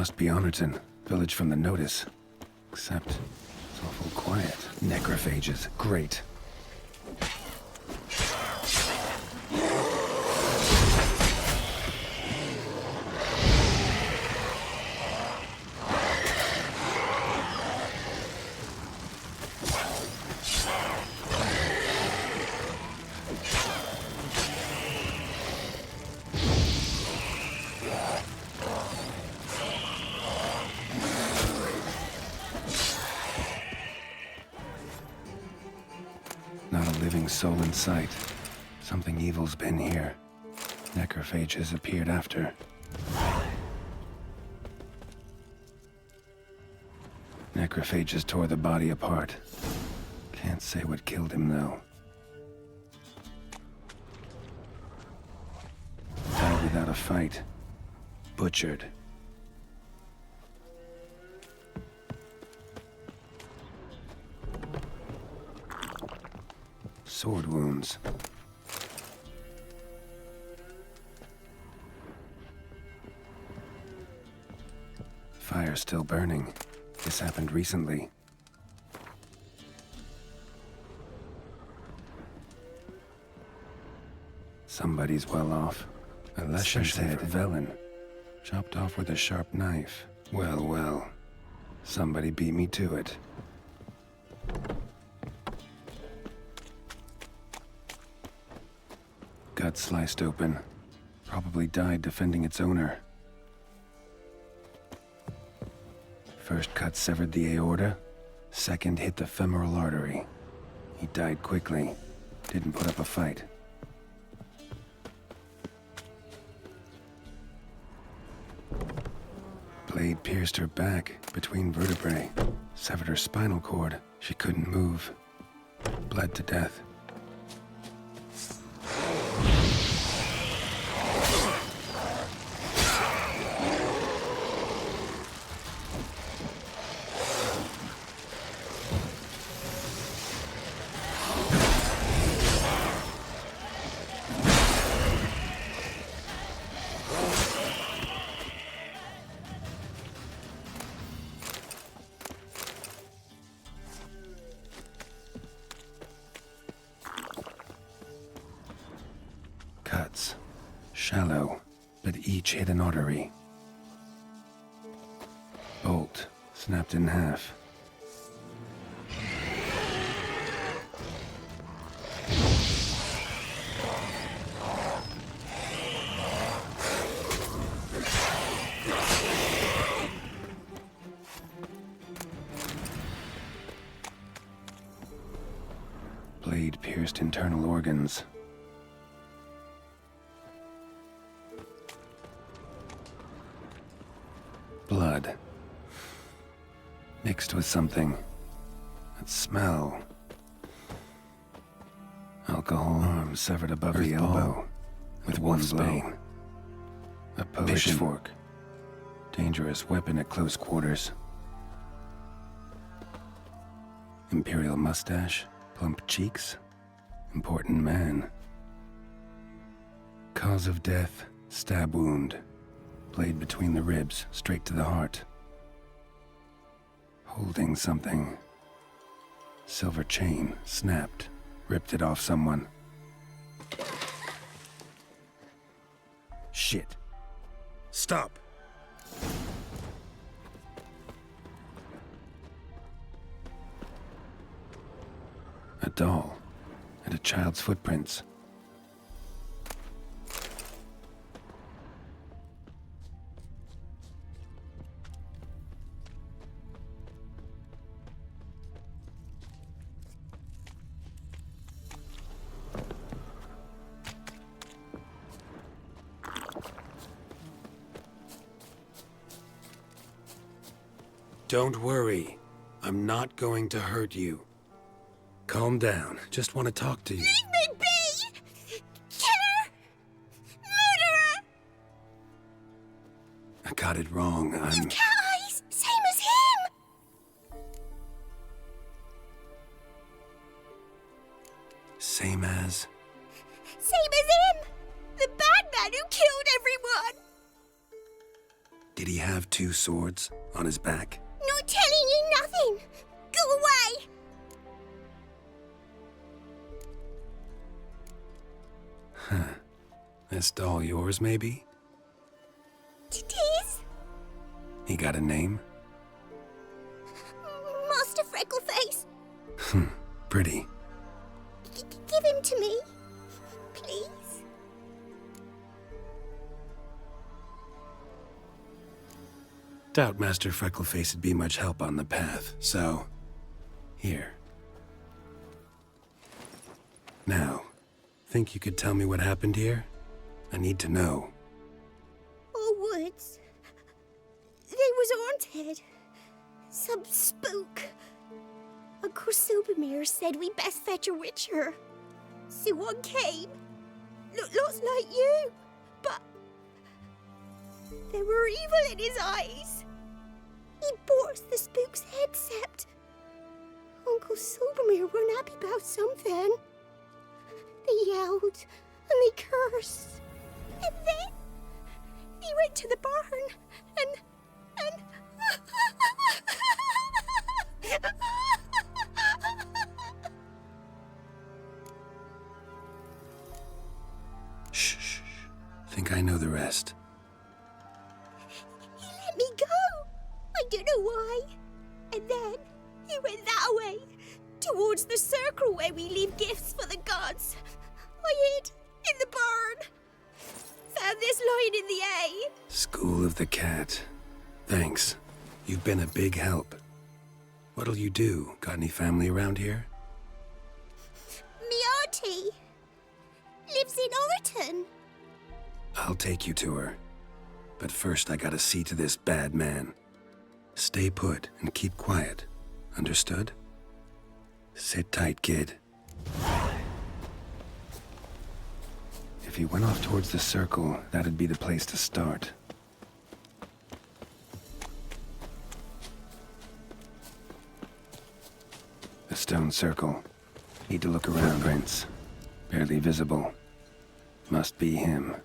must be Honorton, village from the notice. Except, it's awful quiet. Necrophages, great. Not a living soul in sight. Something evil's been here. Necrophages appeared after. Necrophages tore the body apart. Can't say what killed him, though. Died without a fight. Butchered. Sword wounds. Fire still burning. This happened recently. Somebody's well off. A lesser's head vellin. Chopped off with a sharp knife. Well, well. Somebody beat me to it. Gut sliced open. Probably died defending its owner. First cut severed the aorta. Second hit the femoral artery. He died quickly. Didn't put up a fight. Blade pierced her back between vertebrae. Severed her spinal cord. She couldn't move. Bled to death. Cuts. Shallow, but each hit an artery. Bolt, snapped in half. Blade pierced internal organs. Blood. Mixed with something. That smell. Alcohol. Arm severed above the elbow. With one blow. A pitchfork. Dangerous weapon at close quarters. Imperial mustache. Plump cheeks. Important man. Cause of death. Stab wound. Blade between the ribs, straight to the heart. Holding something. Silver chain, snapped. Ripped it off someone. Shit. Stop! A doll. And a child's footprints. Don't worry. I'm not going to hurt you. Calm down. Just want to talk to you. Leave me be! Killer! Murderer! I got it wrong. You've cat eyes! Same as him! Same as? Same as him! The bad man who killed everyone! Did he have two swords on his back? Not telling you nothing. Go away. This doll yours, maybe? It is? He got a name? Master Freckleface. Pretty. Give him to me. Please. Doubt Master Freckleface'd be much help on the path, so... Here. Now, think you could tell me what happened here? I need to know. All woods. They was haunted. Some spook. Uncle Silvermere said we best fetch a witcher. So one came. Looked lots like you, but there were evil in his eyes. He bore us the spook's head, except Uncle Silvermere weren't happy about something. They yelled and they cursed. And then he went to the barn and Shh. Think I know the rest. He let me go. I don't know why. And then he went that way, towards the circle where we leave gifts for the gods. I hid in the barn. Found this lying in the hay. School of the Cat. Thanks. You've been a big help. What'll you do? Got any family around here? Me auntie lives in Orton. I'll take you to her. But first I gotta see to this bad man. Stay put and keep quiet. Understood? Sit tight, kid. If he went off towards the circle, that'd be the place to start. The stone circle. Need to look around, Prince. Barely visible. Must be him.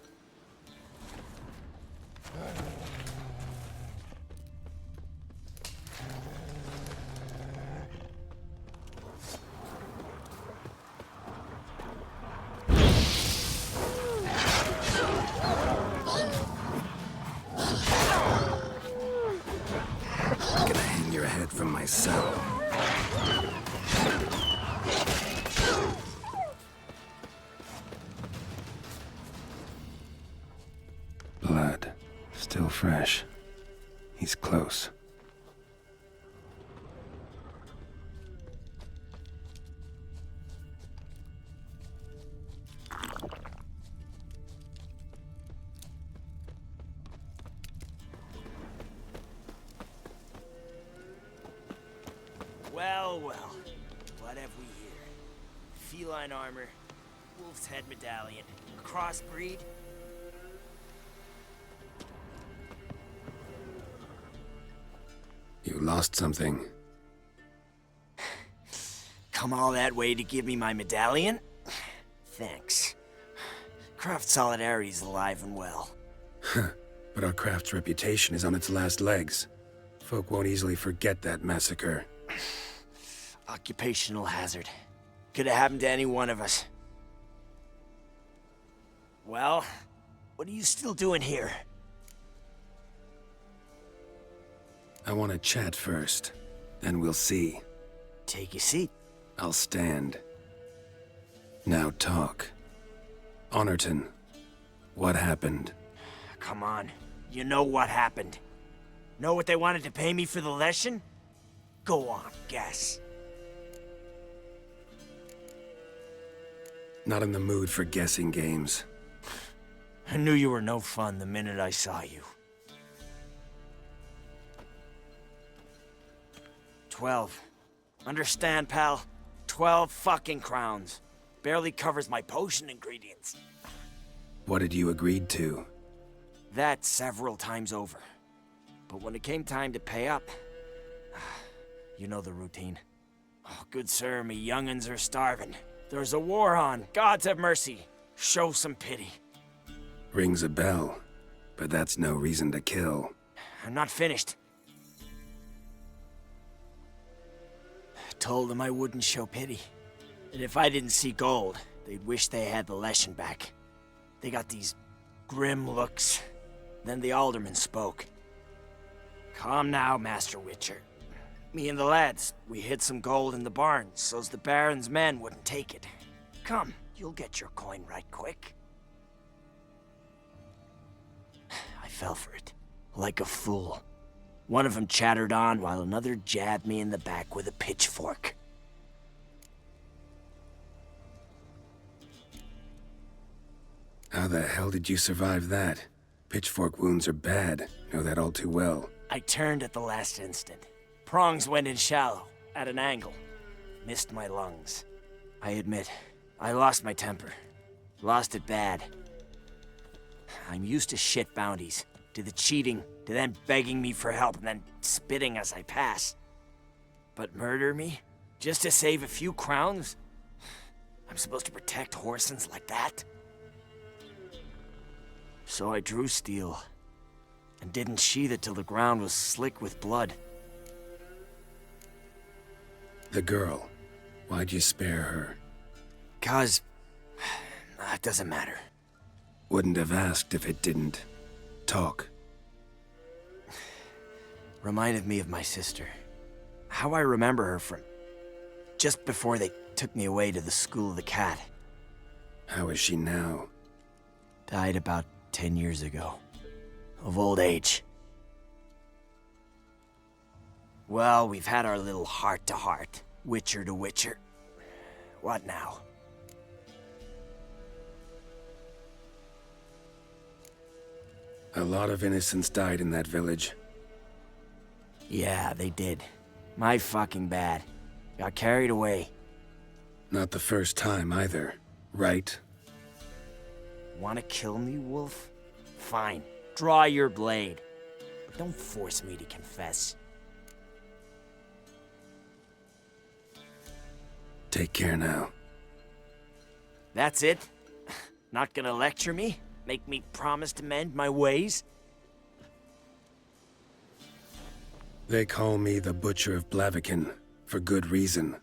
Gonna hang your head from my cell. Blood. Still fresh. He's close. Well, what have we here? Feline armor, wolf's head medallion, crossbreed. You lost something. Come all that way to give me my medallion? Thanks. Craft solidarity's alive and well. But our craft's reputation is on its last legs. Folk won't easily forget that massacre. Occupational hazard. Could have happened to any one of us. Well, what are you still doing here? I want to chat first. Then we'll see. Take a seat. I'll stand. Now talk. Honorton, what happened? Come on. You know what happened. Know what they wanted to pay me for the lesson? Go on, guess. Not in the mood for guessing games. I knew you were no fun the minute I saw you. 12. Understand, pal? 12 fucking crowns. Barely covers my potion ingredients. What had you agreed to? That several times over. But when it came time to pay up, you know the routine. Oh, good sir, me young'uns are starving. There's a war on. Gods have mercy. Show some pity. Rings a bell, but that's no reason to kill. I'm not finished. I told them I wouldn't show pity. And if I didn't see gold, they'd wish they had the lesson back. They got these grim looks. Then the alderman spoke. Calm now, Master Witcher. Me and the lads, we hid some gold in the barn so's the Baron's men wouldn't take it. Come, you'll get your coin right quick. I fell for it, like a fool. One of them chattered on while another jabbed me in the back with a pitchfork. How the hell did you survive that? Pitchfork wounds are bad. Know that all too well. I turned at the last instant. Prongs went in shallow, at an angle. Missed my lungs. I admit, I lost my temper. Lost it bad. I'm used to shit bounties, to the cheating, to them begging me for help and then spitting as I pass. But murder me? Just to save a few crowns? I'm supposed to protect horsens like that? So I drew steel, and didn't sheathe it till the ground was slick with blood. The girl. Why'd you spare her? 'Cause... it doesn't matter. Wouldn't have asked if it didn't. Talk. Reminded me of my sister. How I remember her from... just before they took me away to the School of the Cat. How is she now? Died about 10 years ago. Of old age. Well, we've had our little heart-to-heart. Witcher to Witcher. What now? A lot of innocents died in that village. Yeah, they did. My fucking bad. Got carried away. Not the first time either, right? Wanna kill me, Wolf? Fine. Draw your blade. But don't force me to confess. Take care now. That's it? Not gonna lecture me? Make me promise to mend my ways? They call me the Butcher of Blaviken, for good reason.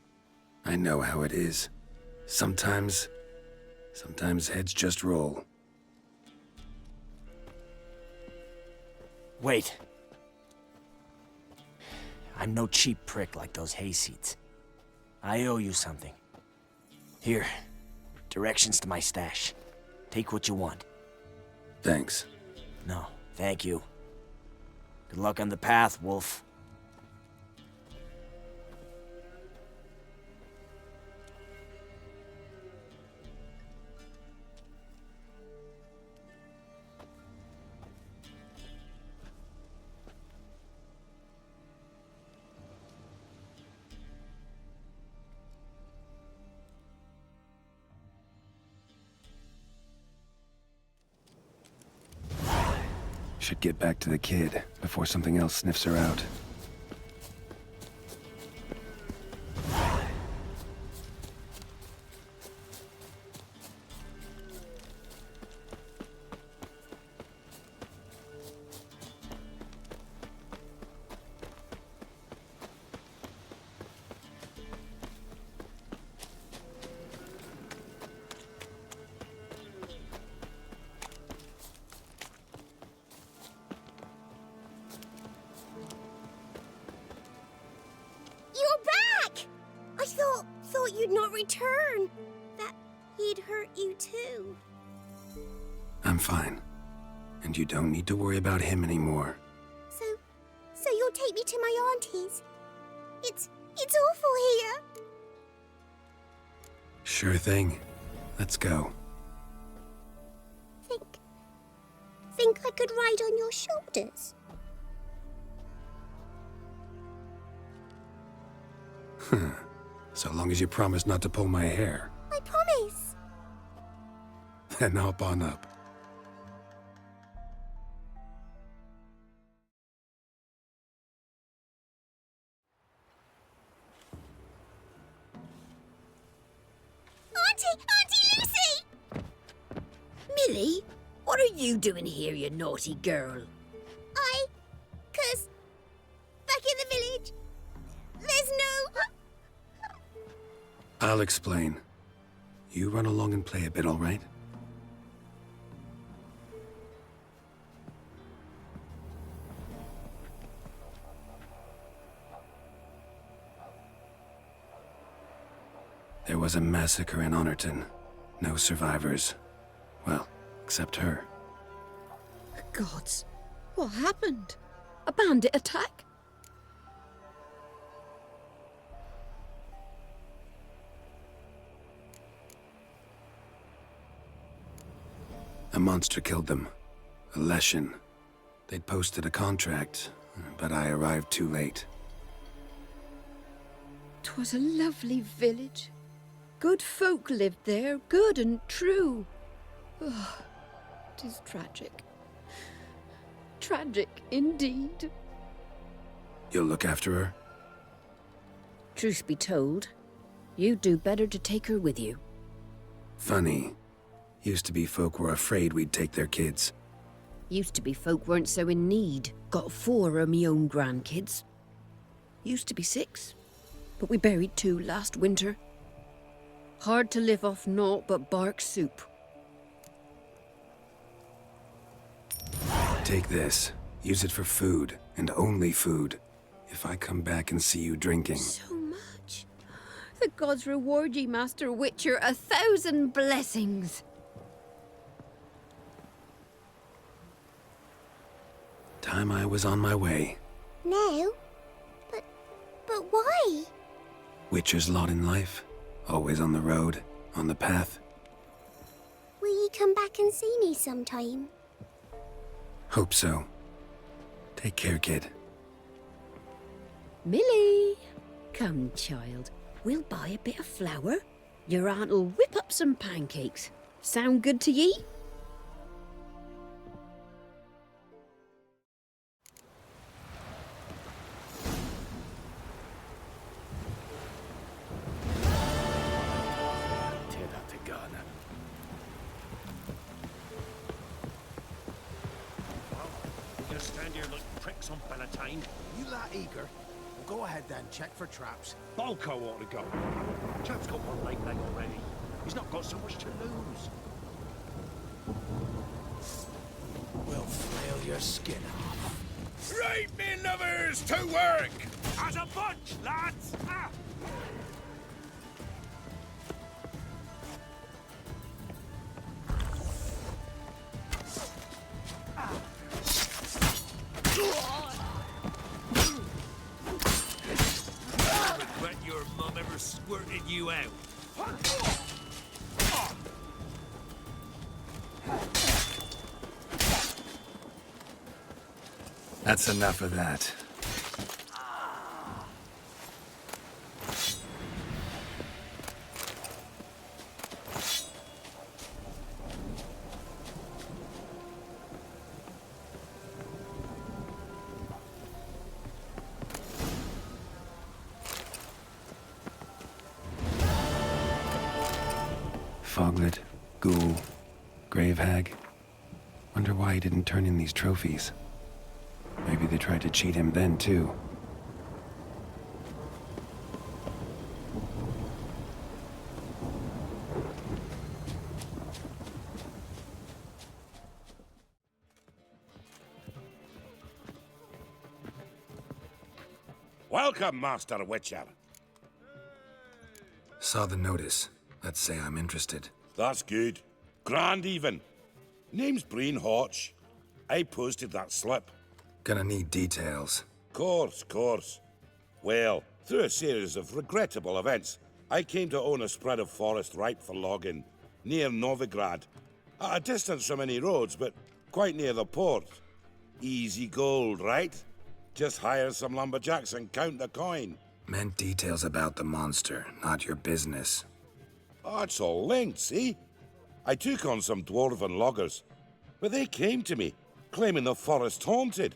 I know how it is. Sometimes heads just roll. Wait. I'm no cheap prick like those hayseeds. I owe you something. Here, directions to my stash. Take what you want. Thanks. No, thank you. Good luck on the path, Wolf. Should get back to the kid before something else sniffs her out. You'd not return. That he'd hurt you too. I'm fine. And you don't need to worry about him anymore. So you'll take me to my auntie's? It's awful here. Sure thing. Let's go. Think I could ride on your shoulders? So long as you promise not to pull my hair. I promise. Then hop on up. Auntie Lucy! Millie, what are you doing here, you naughty girl? I I'll explain. You run along and play a bit, all right? There was a massacre in Honorton. No survivors. Well, except her. The gods. What happened? A bandit attack? A monster killed them. A Leshen. They'd posted a contract, but I arrived too late. 'Twas a lovely village. Good folk lived there, good and true. Oh, 'tis tragic. Tragic indeed. You'll look after her? Truth be told, you'd do better to take her with you. Funny. Used to be folk were afraid we'd take their kids. Used to be folk weren't so in need. Got 4 of me own grandkids. Used to be 6, but we buried 2 last winter. Hard to live off naught but bark soup. Take this. Use it for food, and only food. If I come back and see you drinking. So much. The gods reward ye, Master Witcher, 1,000 blessings. Time I was on my way. No? But why? Witcher's lot in life. Always on the road, on the path. Will you come back and see me sometime? Hope so. Take care, kid. Millie! Come, child. We'll buy a bit of flour. Your aunt'll whip up some pancakes. Sound good to ye? You that eager? Well, go ahead then, check for traps. Balko ought to go. Chap's got one leg already. He's not got so much to lose. We'll flail your skin off. Right, me lovers, to work! As a bunch, lads! Ah. Your mum ever squirted you out? That's enough of that. Foglet, ghoul, grave hag. Wonder why he didn't turn in these trophies. Maybe they tried to cheat him then, too. Welcome, Master Witcher. Saw the notice. Let's say I'm interested. That's good. Grand even. Name's Breen Hotch. I posted that slip. Gonna need details. Course. Well, through a series of regrettable events, I came to own a spread of forest ripe for logging, near Novigrad. At a distance from any roads, but quite near the port. Easy gold, right? Just hire some lumberjacks and count the coin. Meant details about the monster, not your business. Oh, it's all linked, see? I took on some dwarven loggers, but they came to me, claiming the forest haunted.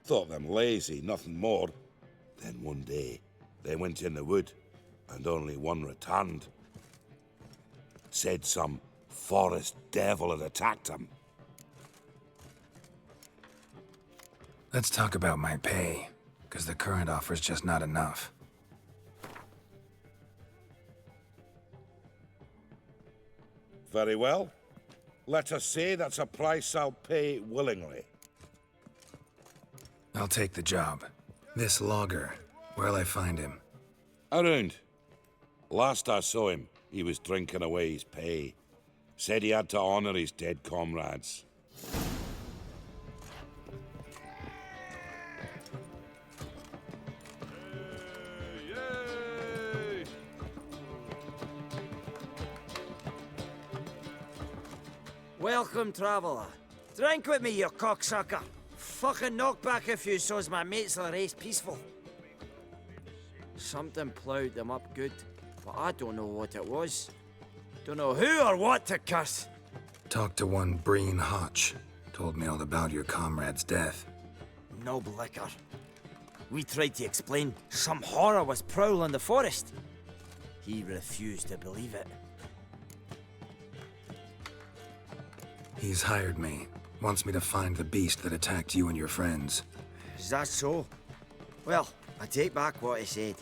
Thought them lazy, nothing more. Then one day, they went in the wood, and only one returned. Said some forest devil had attacked him. Let's talk about my pay, 'cause the current offer's just not enough. Very well. Let us say that's a price I'll pay willingly. I'll take the job. This logger, where'll I find him? Around. Last I saw him, he was drinking away his pay. Said he had to honor his dead comrades. Welcome, traveller. Drink with me, you cocksucker. Fucking knock back a few so's my mates will race peaceful. Something ploughed them up good, but I don't know what it was. Don't know who or what to curse. Talked to one Breen Hotch. Told me all about your comrade's death. No liquor. We tried to explain some horror was prowling the forest. He refused to believe it. He's hired me. Wants me to find the beast that attacked you and your friends. Is that so? Well, I take back what I said.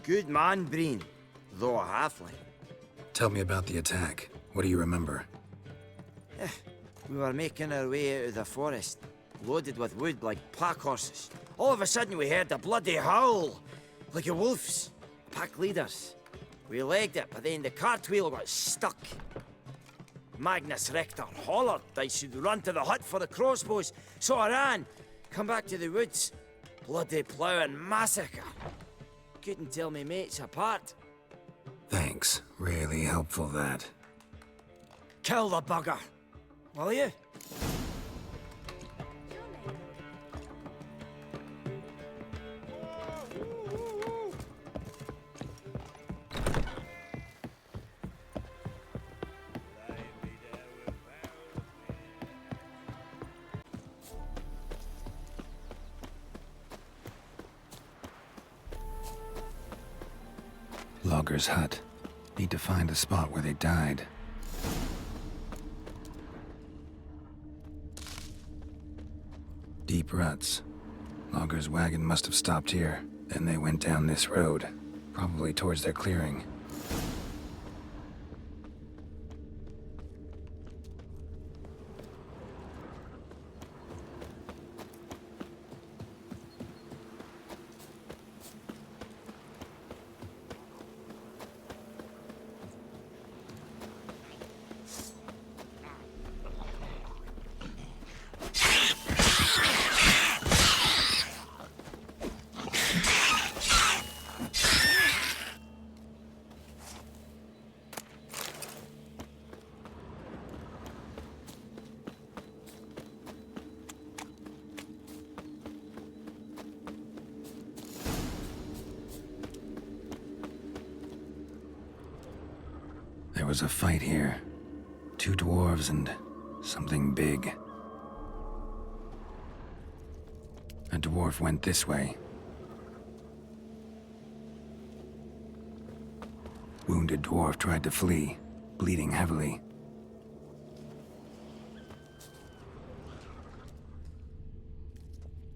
Good man, Breen, though a halfling. Tell me about the attack. What do you remember? We were making our way out of the forest, loaded with wood like pack horses. All of a sudden we heard a bloody howl, like a wolf's. Pack leaders. We legged it, but then the cart wheel got stuck. Magnus Rector hollered I should run to the hut for the crossbows, so I ran. Come back to the woods. Bloody plough and massacre. Couldn't tell me mates apart. Thanks. Really helpful, that. Kill the bugger, will you? Logger's hut. Need to find the spot where they died. Deep ruts. Logger's wagon must have stopped here. Then they went down this road, probably towards their clearing. There was a fight here. 2 dwarves and something big. A dwarf went this way. Wounded dwarf tried to flee, bleeding heavily.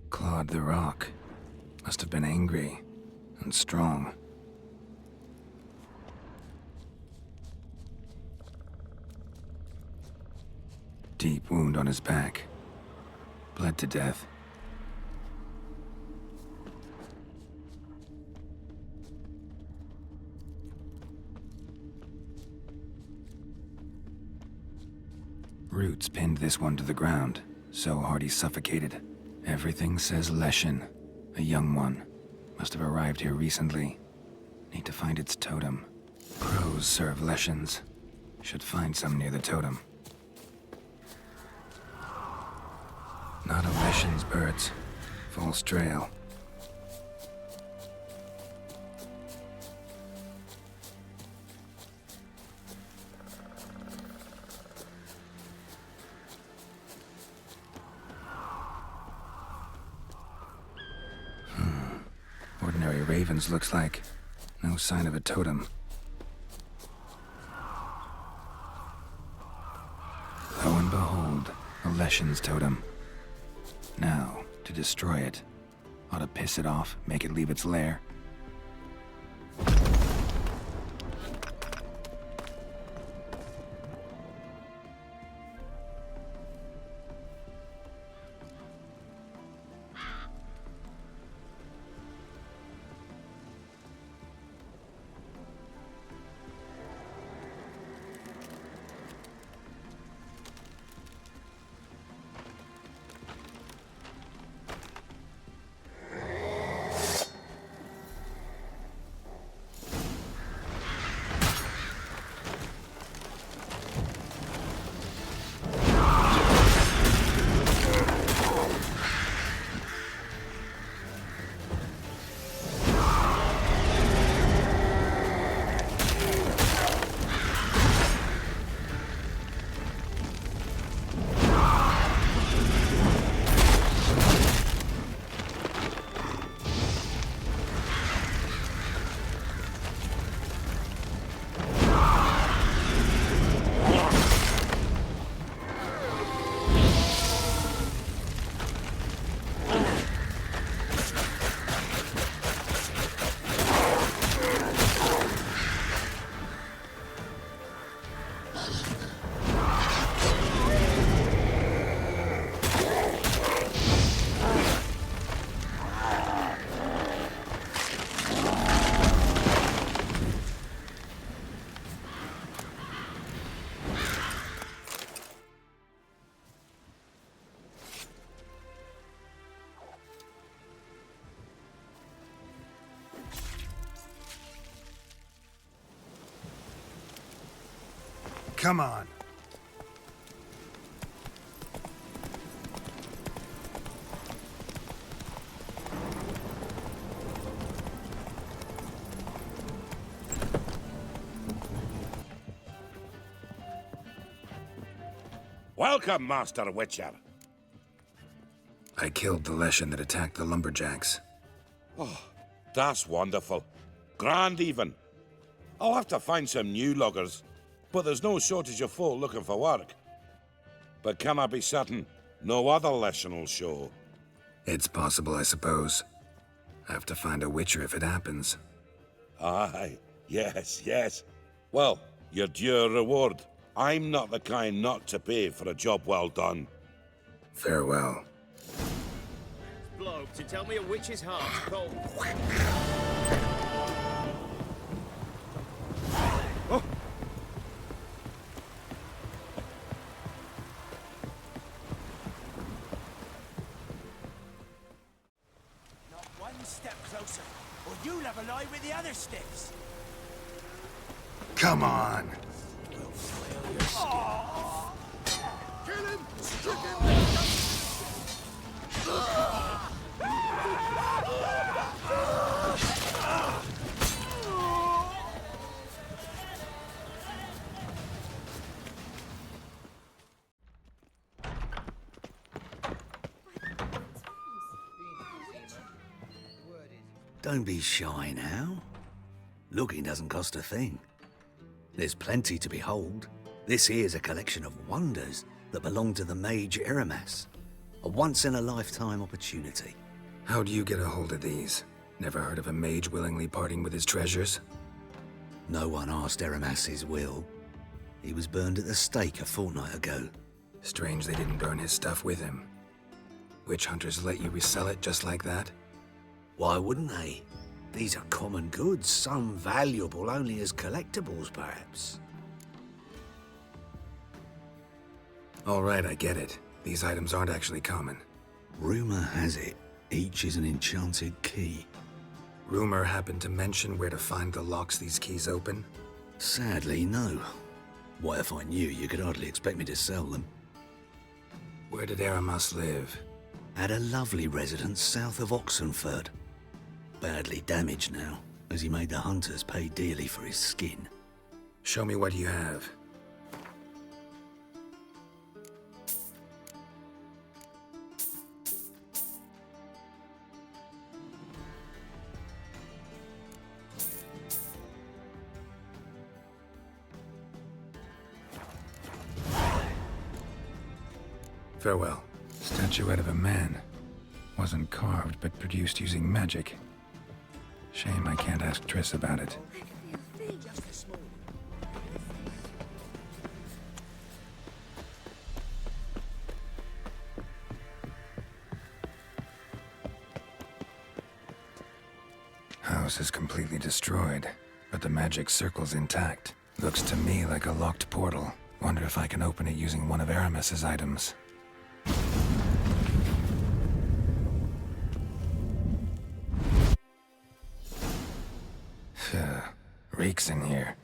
Clawed the rock. Must have been angry and strong. Deep wound on his back. Bled to death. Roots pinned this one to the ground, so hard he suffocated. Everything says Leshen, a young one. Must have arrived here recently. Need to find its totem. Crows serve Leshens. Should find some near the totem. Not a Leshen's birds. False trail. Ordinary ravens, looks like. No sign of a totem. Lo and behold, a Leshen's totem. Now, to destroy it. Ought to piss it off, make it leave its lair. Come on. Welcome, Master Witcher. I killed the Leshen that attacked the lumberjacks. That's wonderful. Grand even. I'll have to find some new loggers, but there's no shortage of folk looking for work. But can I be certain no other Leshen will show? It's possible, I suppose. I have to find a Witcher if it happens. Aye, yes. Well, your due reward. I'm not the kind not to pay for a job well done. Farewell. Bloke to tell me a witch's heart's cold. Not one step closer, or you'll have a lie with the other stiffs. Come on! Kill him! Stick him! Don't be shy now. Looking doesn't cost a thing. There's plenty to behold. This here's a collection of wonders that belong to the mage Eramas. A once-in-a-lifetime opportunity. How'd you get a hold of these? Never heard of a mage willingly parting with his treasures? No one asked Eramas his will. He was burned at the stake a fortnight ago. Strange they didn't burn his stuff with him. Witch hunters let you resell it just like that? Why wouldn't they? These are common goods, some valuable only as collectibles, perhaps. All right, I get it. These items aren't actually common. Rumor has it, each is an enchanted key. Rumor happened to mention where to find the locks these keys open? Sadly, no. What if I knew, you could hardly expect me to sell them. Where did Eramas live? At a lovely residence south of Oxenford. Badly damaged now, as he made the hunters pay dearly for his skin. Show me what you have. Farewell. Statuette of a man. Wasn't carved, but produced using magic. Shame I can't ask Triss about it. House is completely destroyed, but the magic circle's intact. Looks to me like a locked portal. Wonder if I can open it using one of Aramis's items. Reeks in here.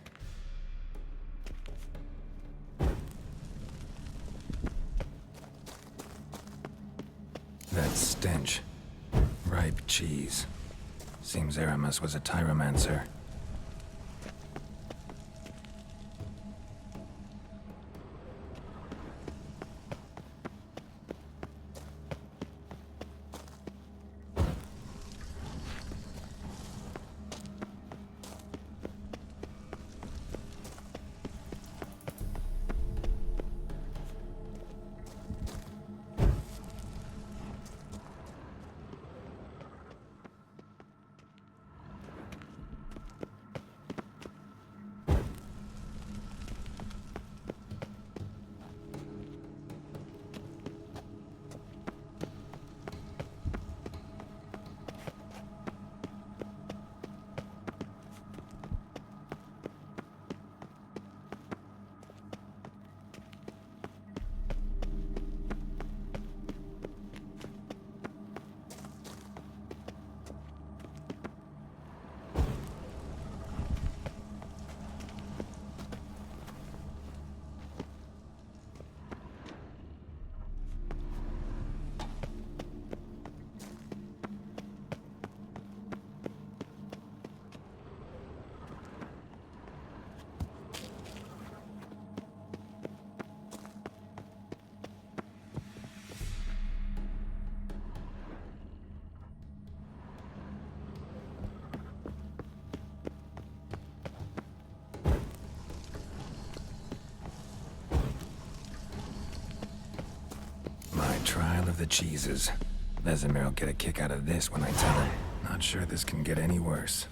That stench. Ripe cheese. Seems Eramas was a tyromancer. the cheeses. Vesemir'll get a kick out of this when I tell him. Not sure this can get any worse.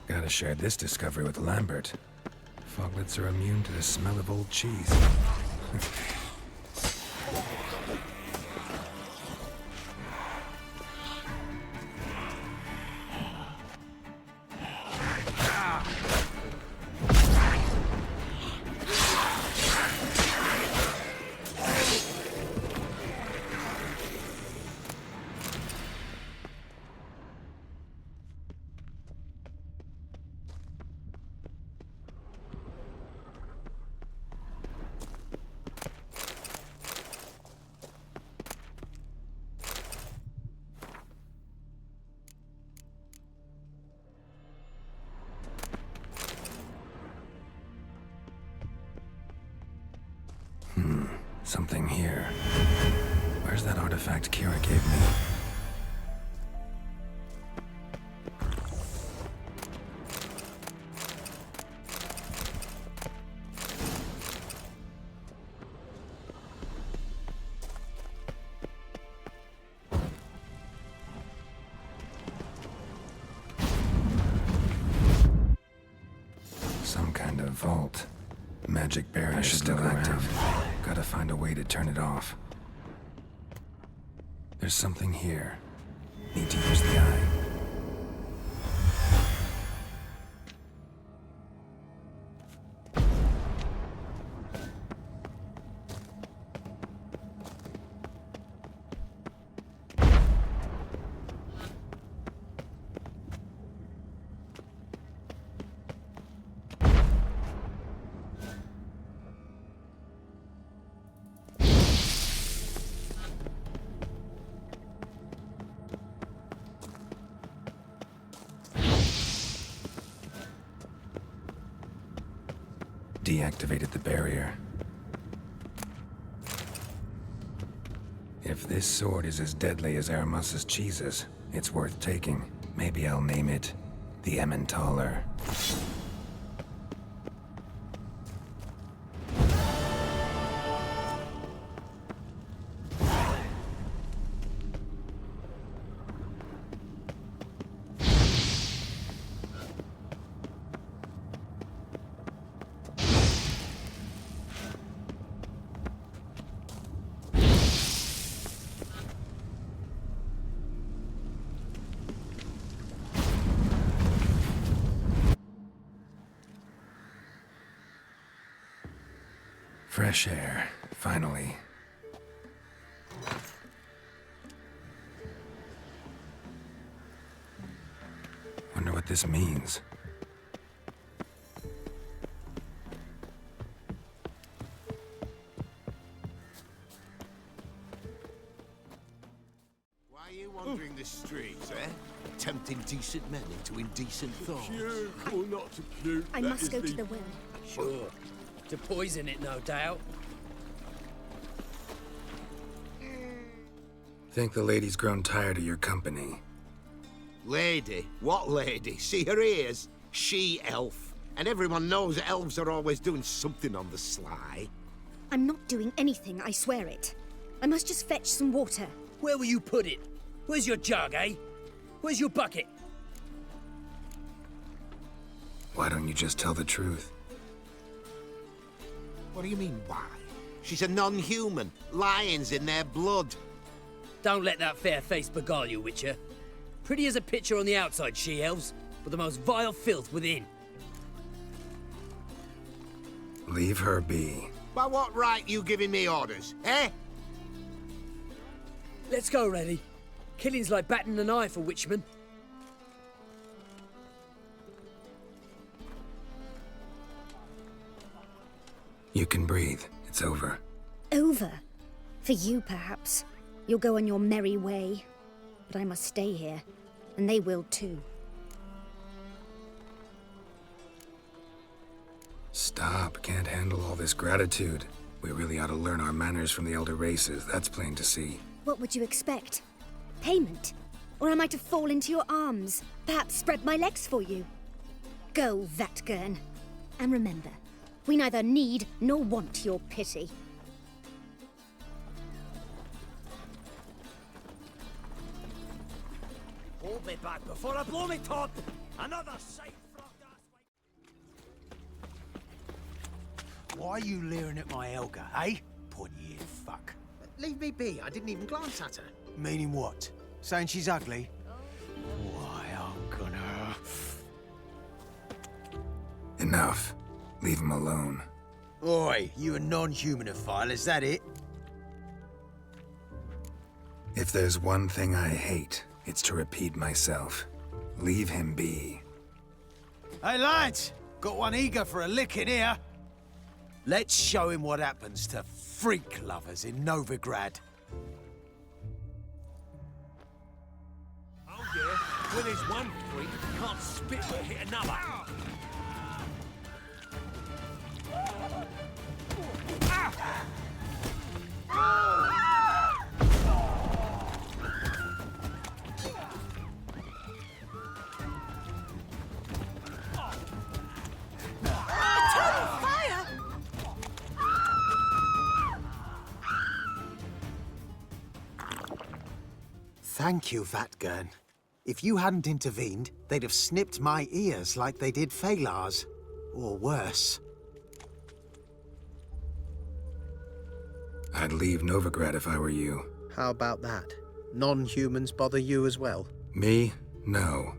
Gotta share this discovery with Lambert. Foglets are immune to the smell of old cheese. Something here. Where's that artifact Kira gave me? Some kind of vault. Magic barrier still active. Gotta find a way to turn it off. There's something here. Need to use the eye. Deactivated the barrier. If this sword is as deadly as Aramus's cheeses, it's worth taking. Maybe I'll name it the Emmentaler. Fresh air, finally. Wonder what this means. Why are you wandering the streets, eh? Tempting decent men into indecent thoughts. Cute or not so cute? I must go to the well. Sure. To poison it, no doubt. Think the lady's grown tired of your company. Lady? What lady? See her ears? She-elf. And everyone knows elves are always doing something on the sly. I'm not doing anything, I swear it. I must just fetch some water. Where will you put it? Where's your jug, eh? Where's your bucket? Why don't you just tell the truth? What do you mean, why? She's a non-human. Lions in their blood. Don't let that fair face beguile you, Witcher. Pretty as a picture on the outside, she-elves, but the most vile filth within. Leave her be. By what right you giving me orders, eh? Let's go, Reddy. Killing's like batting an eye for witchmen. You can breathe. It's over. Over? For you, perhaps. You'll go on your merry way. But I must stay here, and they will too. Stop. Can't handle all this gratitude. We really ought to learn our manners from the elder races. That's plain to see. What would you expect? Payment? Or am I to fall into your arms? Perhaps spread my legs for you? Go, Vatgern. And remember, we neither need nor want your pity. Hold me back before I blow me top! Another sight frogged ass. Why are you leering at my Elga, eh? Put-ye fuck. Leave me be. I didn't even glance at her. Meaning what? Saying she's ugly? Why, I'm gonna... Enough. Leave him alone. Oi, you a non-humanophile, is that it? If there's one thing I hate, it's to repeat myself. Leave him be. Hey, lads! Got one eager for a lick in here. Let's show him what happens to freak lovers in Novigrad. Oh yeah, when there's one freak, you can't spit or hit another. Thank you, Vatgern. If you hadn't intervened, they'd have snipped my ears like they did Phalar's. Or worse. I'd leave Novigrad if I were you. How about that? Non-humans bother you as well? Me? No.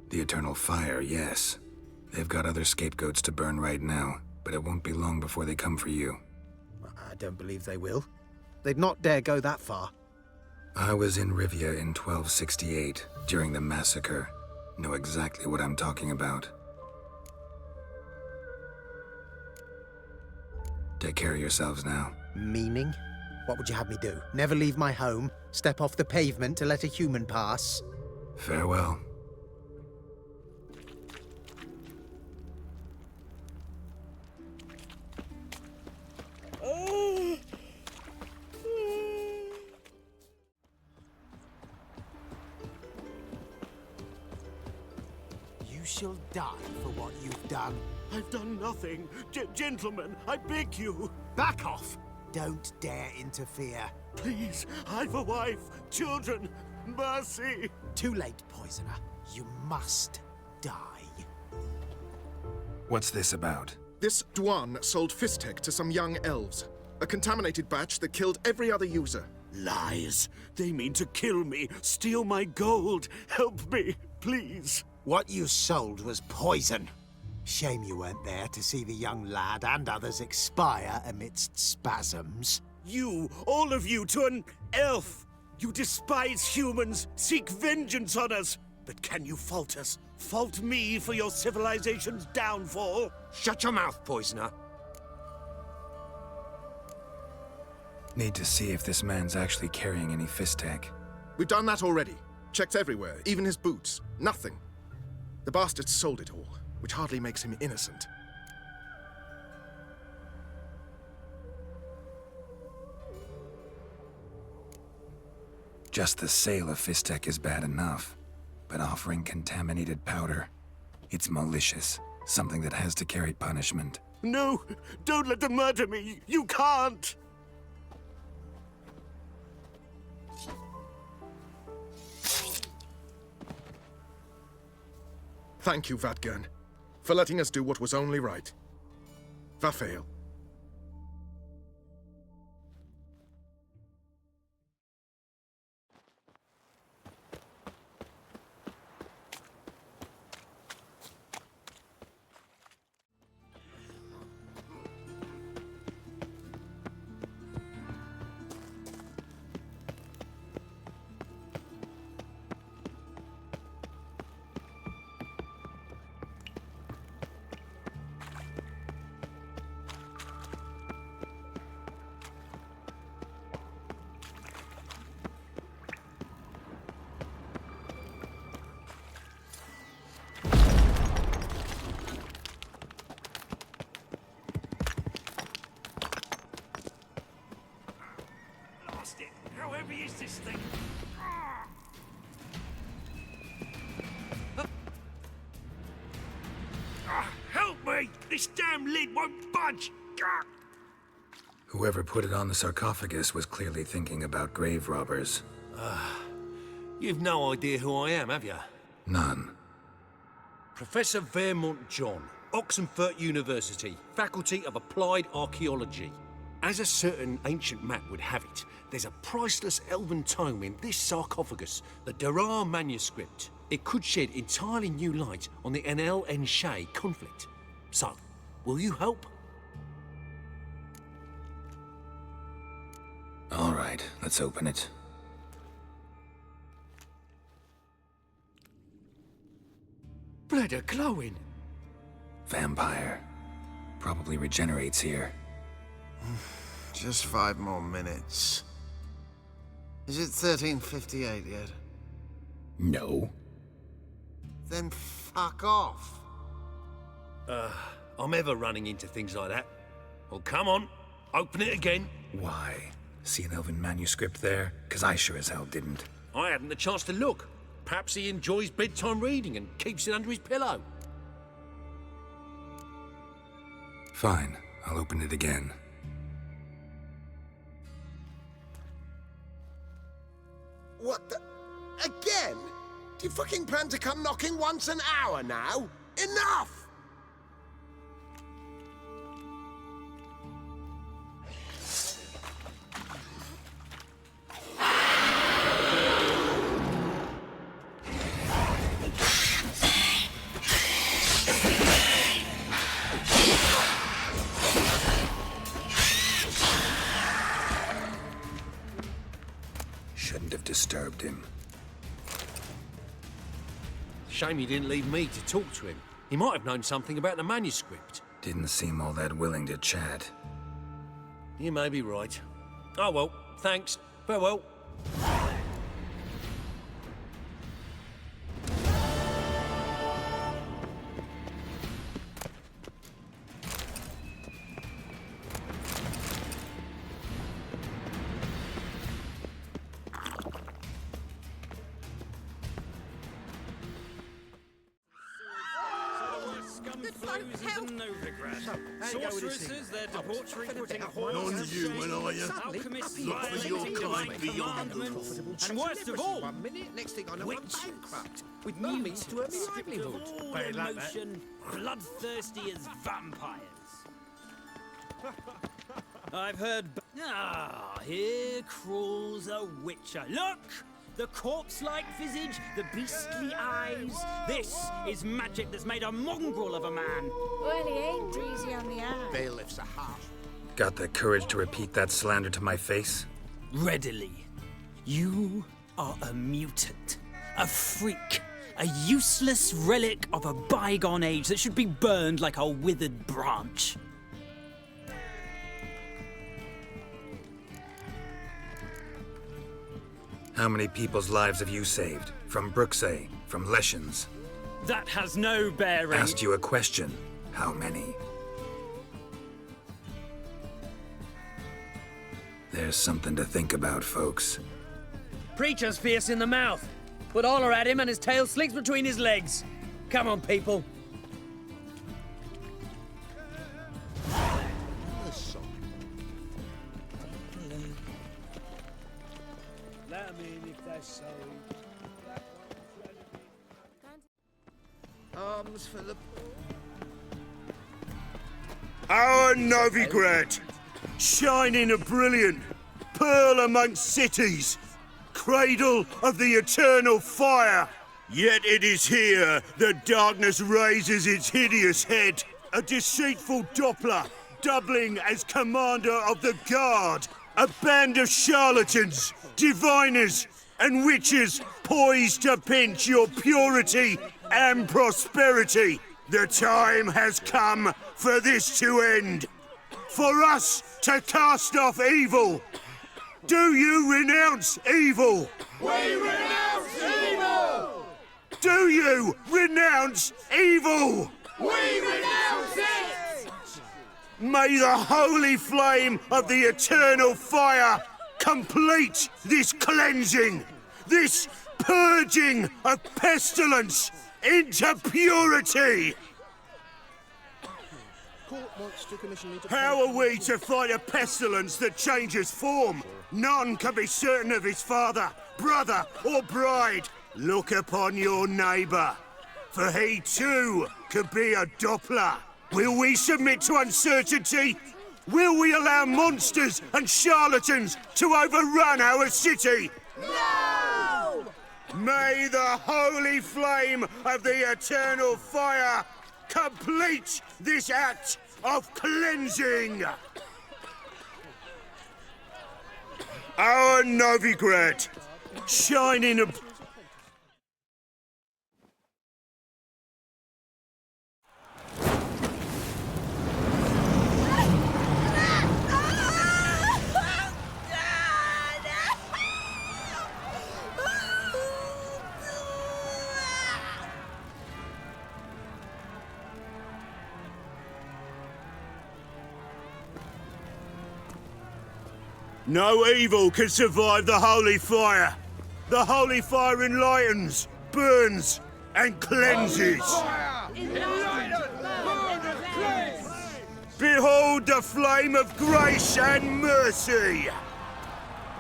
The Eternal Fire, yes. They've got other scapegoats to burn right now, but it won't be long before they come for you. I don't believe they will. They'd not dare go that far. I was in Rivia in 1268, during the massacre. Know exactly what I'm talking about. Take care of yourselves now. Meaning? What would you have me do? Never leave my home? Step off the pavement to let a human pass? Farewell. You shall die for what you've done. I've done nothing. Gentlemen, I beg you. Back off! Don't dare interfere. Please, I've a wife, children. Mercy. Too late, poisoner. You must die. What's this about? This Dwan sold Fistek to some young elves. A contaminated batch that killed every other user. Lies. They mean to kill me, steal my gold. Help me, please. What you sold was poison. Shame you weren't there to see the young lad and others expire amidst spasms. You, all of you, to an elf! You despise humans, seek vengeance on us! But can you fault us? Fault me for your civilization's downfall? Shut your mouth, poisoner. Need to see if this man's actually carrying any fist tech. We've done that already. Checked everywhere, even his boots. Nothing. The bastard sold it all, which hardly makes him innocent. Just the sale of fist tech is bad enough, but offering contaminated powder, it's malicious. Something that has to carry punishment. No! Don't let them murder me! You can't! Thank you, Vatgern, for letting us do what was only right. Vafael. How heavy is this thing? Help me! This damn lid won't budge! Whoever put it on the sarcophagus was clearly thinking about grave robbers. You've no idea who I am, have you? None. Professor Vermont John, Oxenford University, Faculty of Applied Archaeology. As a certain ancient map would have it, there's a priceless elven tome in this sarcophagus, the Durar manuscript. It could shed entirely new light on the Enel and Shay conflict. So, will you help? All right, let's open it. Blood are glowing. Vampire. Probably regenerates here. Just 5 more minutes. Is it 1358 yet? No. Then fuck off. I'm ever running into things like that. Well, come on, open it again. Why? See an elven manuscript there? 'Cause I sure as hell didn't. I hadn't the chance to look. Perhaps he enjoys bedtime reading and keeps it under his pillow. Fine, I'll open it again. What the... Again? Do you fucking plan to come knocking once an hour now? Enough! Shouldn't have disturbed him. Shame he didn't leave me to talk to him. He might have known something about the manuscript. Didn't seem all that willing to chat. You may be right. Oh well, thanks. Farewell. Sorceresses, their debauchery putting horns None to of you, shame. when are you? Alchemists Look for your violating kind divine beyond the commandments. And worst of all, Next thing I know, witches I'm bankrupt. with No mutants means to earn me stripped of livelihood. all Very like that. emotion, bloodthirsty as vampires. I've heard... here crawls a witcher. Look! The corpse-like visage, the beastly eyes. This is magic that's made a mongrel of a man. Well, he ain't easy on the eye. Bailiffs are harsh. Got the courage to repeat that slander to my face? Readily. You are a mutant, a freak, a useless relic of a bygone age that should be burned like a withered branch. How many people's lives have you saved? From Brooksay, from Leshens? That has no bearing. Asked you a question. How many? There's something to think about, folks. Preacher's fierce in the mouth. Put holler at him and his tail slinks between his legs. Come on, people. Arms for the... Our Novigrad, shining a brilliant pearl amongst cities, cradle of the eternal fire. Yet it is here that darkness raises its hideous head, a deceitful Doppler, doubling as commander of the guard, a band of charlatans, diviners, and witches poised to pinch your purity and prosperity. The time has come for this to end, for us to cast off evil. Do you renounce evil? We renounce evil! Do you renounce evil? We renounce it! May the holy flame of the eternal fire complete this cleansing, this purging of pestilence into purity. How are we to fight a pestilence that changes form? None can be certain of his father, brother, or bride. Look upon your neighbour, for he too could be a Doppler. Will we submit to uncertainty? Will we allow monsters and charlatans to overrun our city? No! May the holy flame of the eternal fire complete this act of cleansing. Our Novigrad, shining a... No evil can survive the holy fire. The holy fire enlightens, burns, and cleanses. Behold the flame of grace and mercy.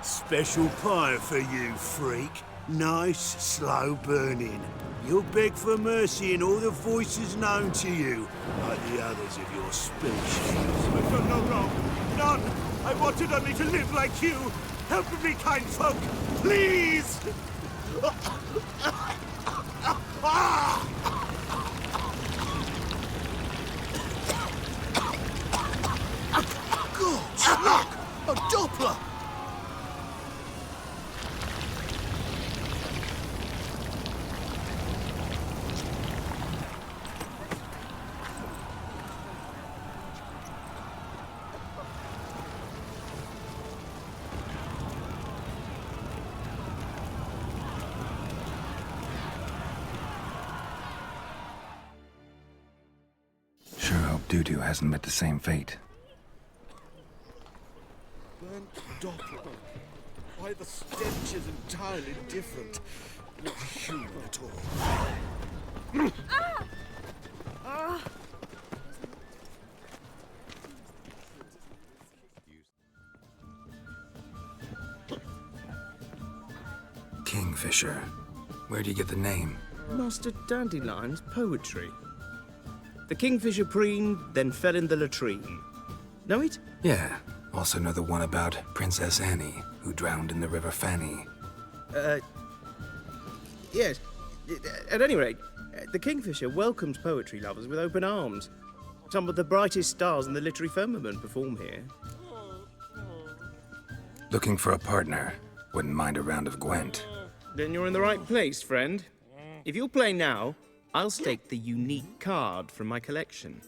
Special fire for you, freak. Nice, slow burning. You'll beg for mercy in all the voices known to you, like the others of your species. I've done no wrong. None. I wanted only to live like you. Help me, kind folk. Please! Good! Look! A Doppler! Sure hope Doo-Doo hasn't met the same fate. Burnt Doppler. Why, the stench is entirely different. Not human at all. Kingfisher. Where'd you get the name? Master Dandelion's poetry. The kingfisher preened, then fell in the latrine. Know it? Yeah. Also know the one about Princess Annie, who drowned in the River Fanny. Yes. At any rate, the Kingfisher welcomes poetry lovers with open arms. Some of the brightest stars in the literary firmament perform here. Looking for a partner. Wouldn't mind a round of Ґвінт. Then you're in the right place, friend. If you'll play now, I'll stake the unique card from my collection.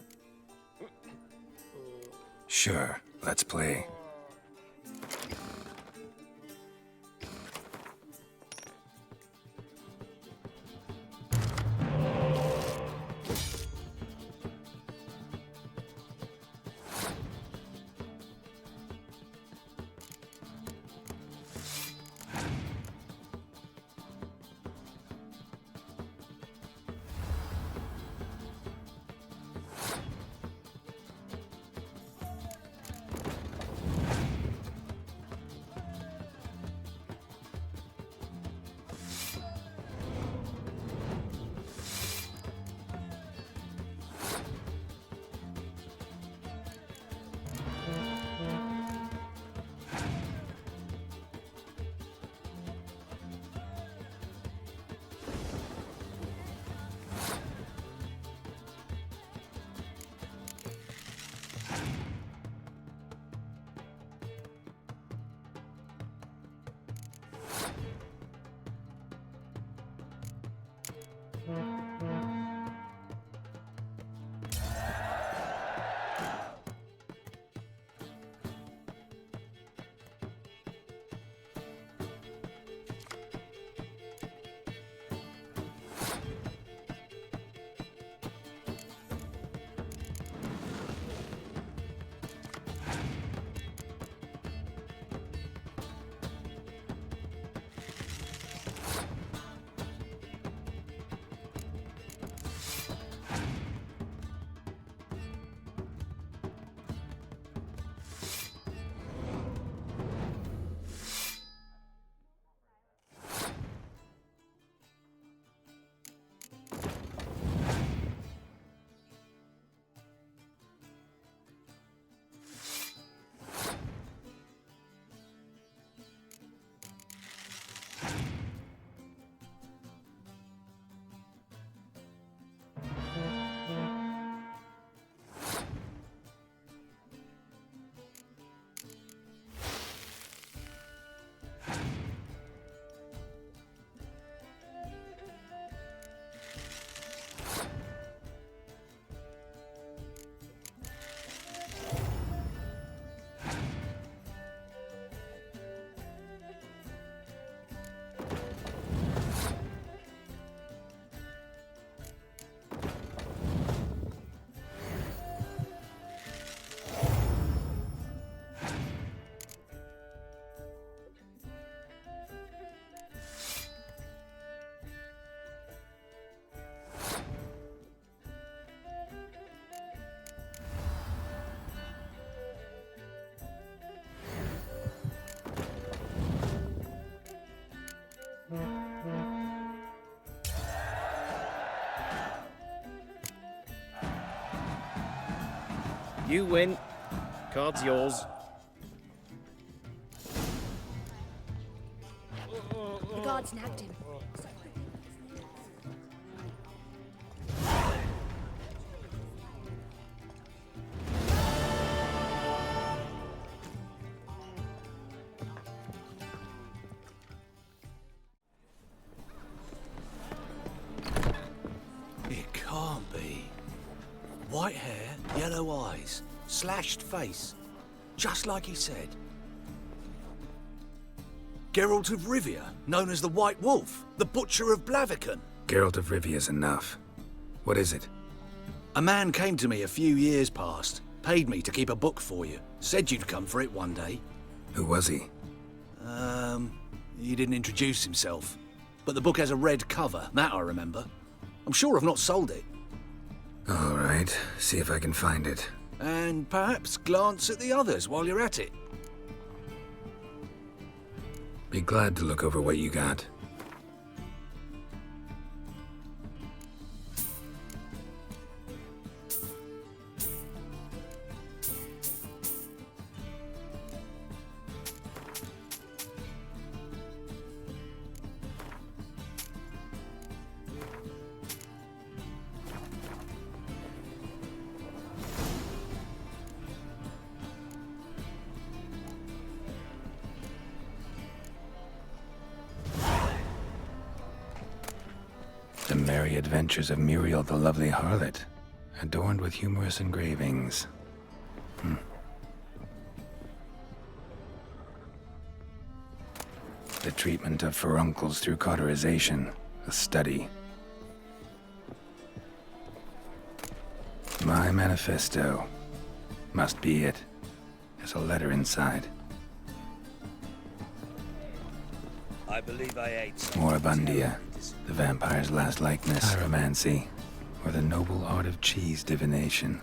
Sure, let's play. You win. Card's yours. The guards nabbed him. It can't be. White hair, yellow eyes, slashed face. Just like he said. Geralt of Rivia, known as the White Wolf, the Butcher of Blaviken. Geralt of Rivia's enough. What is it? A man came to me a few years past, paid me to keep a book for you, said you'd come for it one day. Who was he? He didn't introduce himself. But the book has a red cover, that I remember. I'm sure I've not sold it. All right, see if I can find it. And perhaps glance at the others while you're at it. Be glad to look over what you got. The Merry Adventures of Muriel the Lovely Harlot, adorned with humorous engravings. The treatment of furuncles through cauterization, a study. My manifesto. Must be it. There's a letter inside. I believe I ate some. Moribundia, the vampire's last likeness. Pyromancy, or the noble art of cheese divination.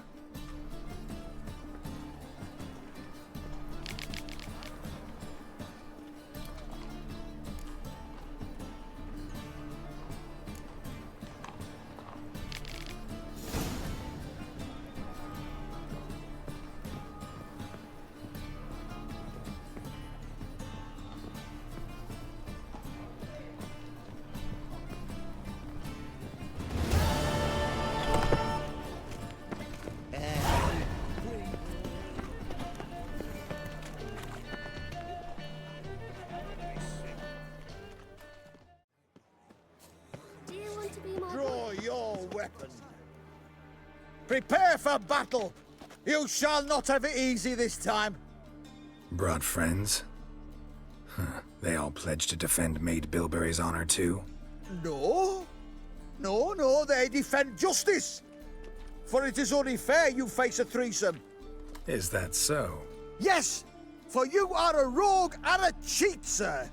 Draw your weapon. Prepare for battle. You shall not have it easy this time. Brought friends? They all pledged to defend Maid Bilberry's honor too? No. No, they defend justice. For it is only fair you face a threesome. Is that so? Yes, for you are a rogue and a cheat, sir.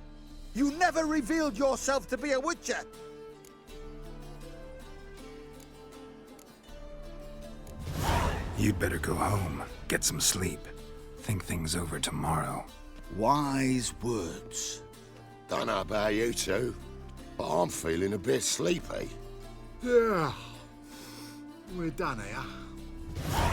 You never revealed yourself to be a witcher. You'd better go home, get some sleep. Think things over tomorrow. Wise words. Don't know about you two, but I'm feeling a bit sleepy. Yeah. We're done here.